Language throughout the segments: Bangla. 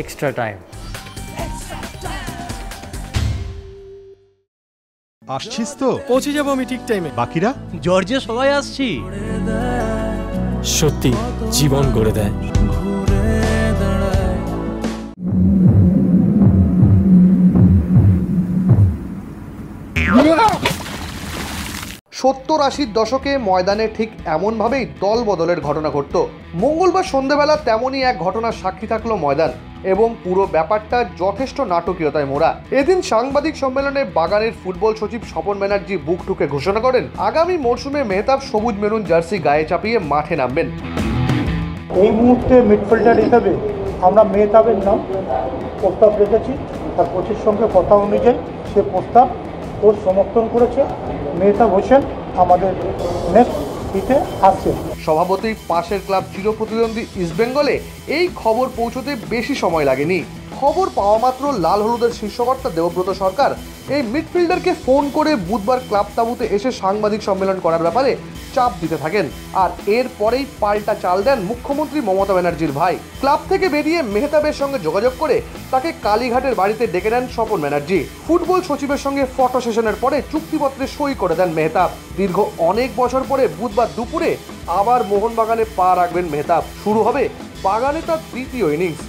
extra time. আসছিস তো? পৌঁছে যাবো আমি ঠিক টাইমে। বাকিরা? জর্জে সবাই আসছি। সত্যি জীবন গড়ে দেয়। 70-80 দশকে ময়দানে ঠিক এমনভাবেই দল বদলের ঘটনা ঘটত। মঙ্গলবার সন্ধ্যাবেলা তেমনই এক ঘটনার সাক্ষী থাকলো ময়দান, এবং পুরো ব্যাপারটা যথেষ্ট নাটকীয়তায় মোড়া। এদিন সাংবাদিক সম্মেলনে বাগানের ফুটবল সচিব স্বপন ব্যানার্জি বুক ঠুকে ঘোষণা করেন, আগামী মরশুমে মেহতাব সবুজ মেরুন জার্সি গায়ে চাপিয়ে মাঠে নামবেন। এই মুহূর্তে মিডফিল্ডার হিসাবে আমরা মেহতাবের নাম প্রস্তাব রেখেছি, আর কোচের সঙ্গে কথা অনুযায়ী সে প্রস্তাব কোচ সমর্থন করেছে। মেহতাব হোসেন আমাদের নেক্সট হিটে আসছে। স্বভাবতই পাশের ক্লাব চিরপ্রতিদ্বন্দ্বী ইস্টবেঙ্গলে এই খবর পৌঁছতে বেশি সময় লাগেনি। খবর পাওয়া মাত্র লাল হলুদের শীর্ষকর্তা দেবব্রত সরকার এই মিডফিল্ডারকে ফোন করে বুধবার ক্লাব তাঁবুতে এসে সাংবাদিক সম্মেলন করার ব্যাপারে চাপ দিতে থাকেন। আর এরপরেই পাল্টা চাল দেন মুখ্যমন্ত্রী মমতা ব্যানার্জির ভাই। ক্লাব থেকে বেরিয়ে মেহতাবের সঙ্গে যোগাযোগ করে তাকে কালীঘাটের বাড়িতে ডেকে নেন স্বপন ব্যানার্জি। ফুটবল সচিবের সঙ্গে ফটো সেশনের পরে চুক্তিপত্রে সই করে দেন মেহতাব। দীর্ঘ অনেক বছর পরে বুধবার দুপুরে আবার মোহনবাগানে পা রাখবেন মেহতাব। শুরু হবে বাগানে তার দ্বিতীয় ইনিংস।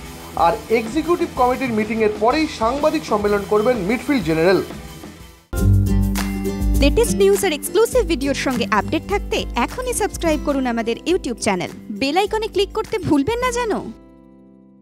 আর এক্সিকিউটিভ কমিটির মিটিংয়ের পরেই সাংবাদিক সম্মেলন করবেন মিডফিল্ড জেনারেল। লেটেস্ট নিউজ আর এক্সক্লুসিভ ভিডিওর সঙ্গে আপডেট থাকতে এখনই সাবস্ক্রাইব করুন আমাদের ইউটিউব চ্যানেল। বেল আইকনে ক্লিক করতে ভুলবেন না যেন।